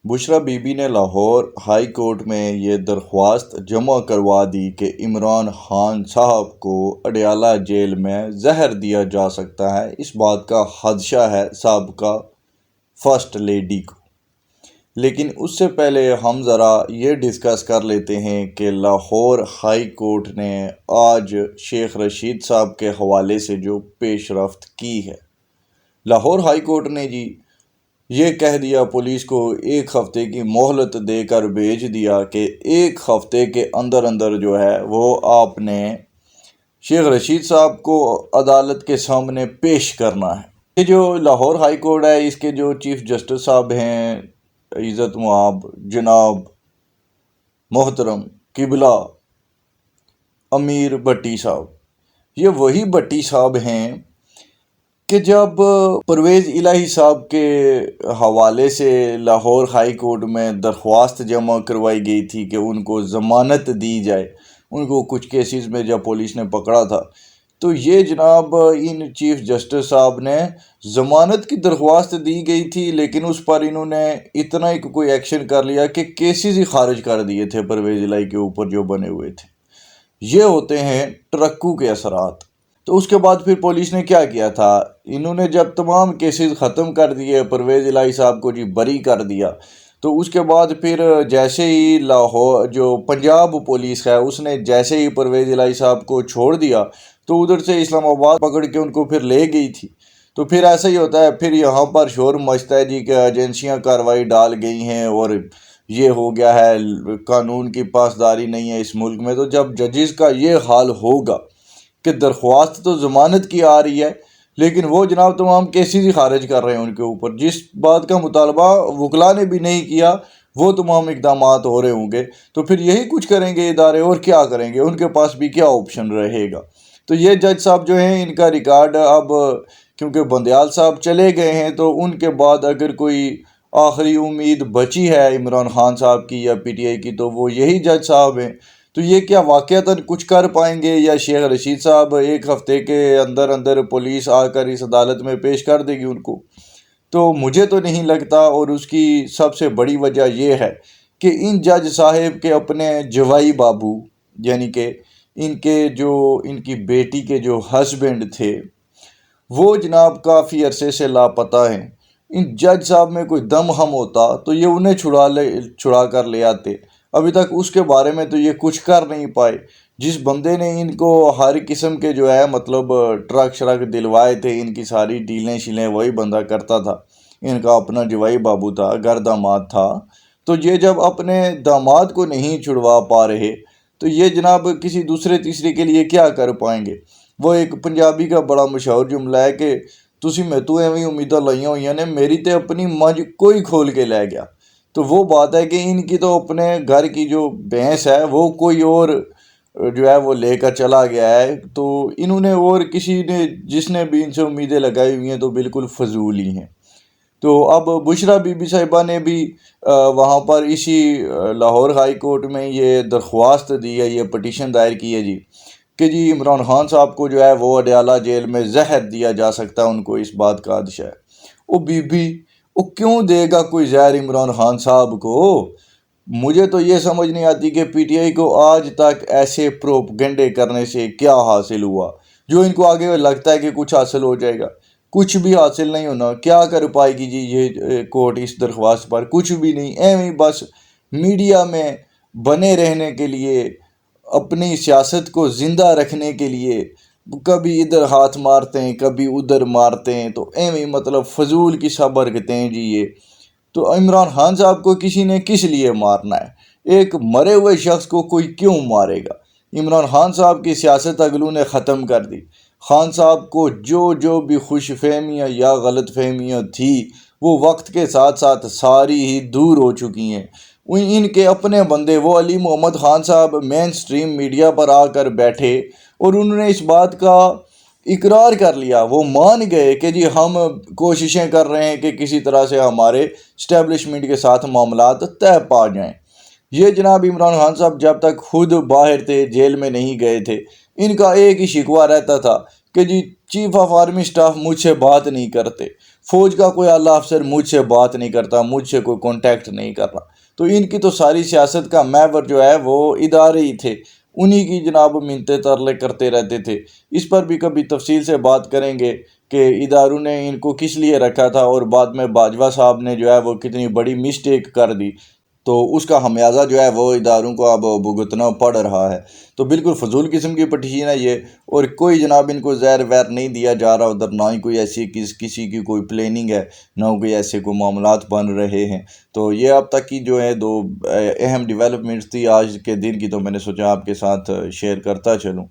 Bushra be be نے Lahore high court میں یہ درخواست جمع کروا دی کہ عمران خان صاحب کو اڈیالہ جیل میں زہر دیا جا سکتا ہے۔ اس بات کا خدشہ ہے سابقہ فرسٹ لیڈی کو۔ لیکن اس سے پہلے ہم ذرا یہ ڈسکس کر لیتے ہیں کہ لاہور ہائی کورٹ نے آج شیخ رشید صاحب کے حوالے سے جو پیش رفت کی ہے۔ لاہور ہائی کورٹ نے یہ کہہ دیا پولیس کو، ایک ہفتے کی مہلت دے کر بھیج دیا کہ ایک ہفتے کے اندر اندر جو ہے وہ آپ نے شیخ رشید صاحب کو عدالت کے سامنے پیش کرنا ہے۔ یہ جو لاہور ہائی کورٹ ہے، اس کے جو چیف جسٹس صاحب ہیں عزت مآب جناب محترم قبلہ امیر بھٹی صاحب، یہ وہی بھٹی صاحب ہیں کہ جب پرویز الہی صاحب کے حوالے سے لاہور ہائی کورٹ میں درخواست جمع کروائی گئی تھی کہ ان کو ضمانت دی جائے، ان کو کچھ کیسز میں جب پولیس نے پکڑا تھا، تو یہ جناب ان چیف جسٹس صاحب نے ضمانت کی درخواست دی گئی تھی، لیکن اس پر انہوں نے اتنا ہی کوئی ایکشن کر لیا کہ کیسز ہی خارج کر دیے تھے پرویز الہی کے اوپر جو بنے ہوئے تھے۔ یہ ہوتے ہیں ٹرکو کے اثرات۔ تو اس کے بعد پھر پولیس نے کیا کیا تھا، انہوں نے جب تمام کیسز ختم کر دیے، پرویز الہی صاحب کو بری کر دیا، تو اس کے بعد پھر جیسے ہی لاہور جو پنجاب پولیس ہے اس نے جیسے ہی پرویز الہی صاحب کو چھوڑ دیا تو ادھر سے اسلام آباد پکڑ کے ان کو پھر لے گئی تھی۔ تو پھر ایسا ہی ہوتا ہے، پھر یہاں پر شور مچتا ہے کہ ایجنسیاں کارروائی ڈال گئی ہیں اور یہ ہو گیا ہے، قانون کی پاسداری نہیں ہے اس ملک میں۔ تو جب ججز کا یہ حال ہوگا کہ درخواست تو ضمانت کی آ رہی ہے لیکن وہ جناب تمام کیسز ہی خارج کر رہے ہیں ان کے اوپر، جس بات کا مطالبہ وکلا نے بھی نہیں کیا وہ تمام اقدامات ہو رہے ہوں گے، تو پھر یہی کچھ کریں گے ادارے، اور کیا کریں گے، ان کے پاس بھی کیا آپشن رہے گا۔ تو یہ جج صاحب جو ہیں ان کا ریکارڈ اب کیونکہ بندیال صاحب چلے گئے ہیں تو ان کے بعد اگر کوئی آخری امید بچی ہے عمران خان صاحب کی یا پی ٹی آئی کی تو وہ یہی جج صاحب ہیں۔ تو یہ کیا واقعتاً کچھ کر پائیں گے، یا شیخ رشید صاحب ایک ہفتے کے اندر اندر پولیس آ کر اس عدالت میں پیش کر دے گی ان کو؟ تو مجھے تو نہیں لگتا، اور اس کی سب سے بڑی وجہ یہ ہے کہ ان جج صاحب کے اپنے جوائی بابو، یعنی کہ ان کی بیٹی کے جو ہسبینڈ تھے وہ جناب کافی عرصے سے لاپتہ ہیں۔ ان جج صاحب میں کوئی دم ہم ہوتا تو یہ انہیں چھڑا کر لے آتے، ابھی تک اس کے بارے میں تو یہ کچھ کر نہیں پائے۔ جس بندے نے ان کو ہر قسم کے جو ہے مطلب ٹرک شرک دلوائے تھے، ان کی ساری ڈیلیں شیلیں وہی بندہ کرتا تھا، ان کا اپنا جوائی بابو تھا، گھر داماد تھا۔ تو یہ جب اپنے داماد کو نہیں چھڑوا پا رہے تو یہ جناب کسی دوسرے تیسرے کے لیے کیا کر پائیں گے۔ وہ ایک پنجابی کا بڑا مشہور جملہ ہے کہ تسی میں تو ایویں امیداں لائیاں ہوئیاں نے، میری تے اپنی مجھ کوئی کھول کے لے گیا۔ تو وہ بات ہے کہ ان کی تو اپنے گھر کی جو بھینس ہے وہ کوئی اور جو ہے وہ لے کر چلا گیا ہے، تو انہوں نے اور کسی نے جس نے بھی ان سے امیدیں لگائی ہوئی ہیں تو بالکل فضول ہی ہیں۔ تو اب بشرا بی بی صاحبہ نے بھی وہاں پر اسی لاہور ہائی کورٹ میں یہ درخواست دی ہے، یہ پٹیشن دائر کی ہے کہ عمران خان صاحب کو جو ہے وہ اڈیالہ جیل میں زہر دیا جا سکتا ہے، ان کو اس بات کا خدشہ ہے۔ وہ بی بی وہ کیوں دے گا کوئی زہر عمران خان صاحب کو؟ مجھے تو یہ سمجھ نہیں آتی کہ پی ٹی آئی کو آج تک ایسے پروپگنڈے کرنے سے کیا حاصل ہوا جو ان کو آگے لگتا ہے کہ کچھ حاصل ہو جائے گا۔ کچھ بھی حاصل نہیں ہونا، کیا کر پائے گی یہ کورٹ اس درخواست پر؟ کچھ بھی نہیں، ایویں بس میڈیا میں بنے رہنے کے لیے، اپنی سیاست کو زندہ رکھنے کے لیے کبھی ادھر ہاتھ مارتے ہیں کبھی ادھر مارتے ہیں، تو ایویں مطلب فضول کی سب حرکتیں ہیں یہ۔ تو عمران خان صاحب کو کسی نے کس لیے مارنا ہے؟ ایک مرے ہوئے شخص کو کوئی کیوں مارے گا؟ عمران خان صاحب کی سیاست اگلو نے ختم کر دی۔ خان صاحب کو جو بھی خوش فہمیاں یا غلط فہمیاں تھی وہ وقت کے ساتھ ساتھ ساری ہی دور ہو چکی ہیں۔ ان کے اپنے بندے وہ علی محمد خان صاحب مین سٹریم میڈیا پر آ کر بیٹھے اور انہوں نے اس بات کا اقرار کر لیا، وہ مان گئے کہ ہم کوششیں کر رہے ہیں کہ کسی طرح سے ہمارے اسٹیبلشمنٹ کے ساتھ معاملات طے پا جائیں۔ یہ جناب عمران خان صاحب جب تک خود باہر تھے، جیل میں نہیں گئے تھے، ان کا ایک ہی شکوہ رہتا تھا کہ چیف آف آرمی سٹاف مجھ سے بات نہیں کرتے۔ فوج کا کوئی اعلیٰ افسر مجھ سے بات نہیں کرتا، مجھ سے کوئی کانٹیکٹ نہیں کر رہا۔ تو ان کی تو ساری سیاست کا محور جو ہے وہ ادارے ہی تھے، انہی کی جناب منتیں ترلے کرتے رہتے تھے۔ اس پر بھی کبھی تفصیل سے بات کریں گے کہ اداروں نے ان کو کس لیے رکھا تھا، اور بعد میں باجوہ صاحب نے جو ہے وہ کتنی بڑی مسٹیک کر دی، تو اس کا خمیازہ جو ہے وہ اداروں کو اب بھگتنا پڑ رہا ہے۔ تو بالکل فضول قسم کی پٹیشن ہے یہ، اور کوئی جناب ان کو زہر ویر نہیں دیا جا رہا ادھر، نہ ہی کوئی ایسی کسی کی کوئی پلاننگ ہے، نہ کوئی ایسے کوئی معاملات بن رہے ہیں۔ تو یہ اب تک کی جو ہے 2 اہم ڈیولپمنٹس تھی آج کے دن کی، تو میں نے سوچا آپ کے ساتھ شیئر کرتا چلوں۔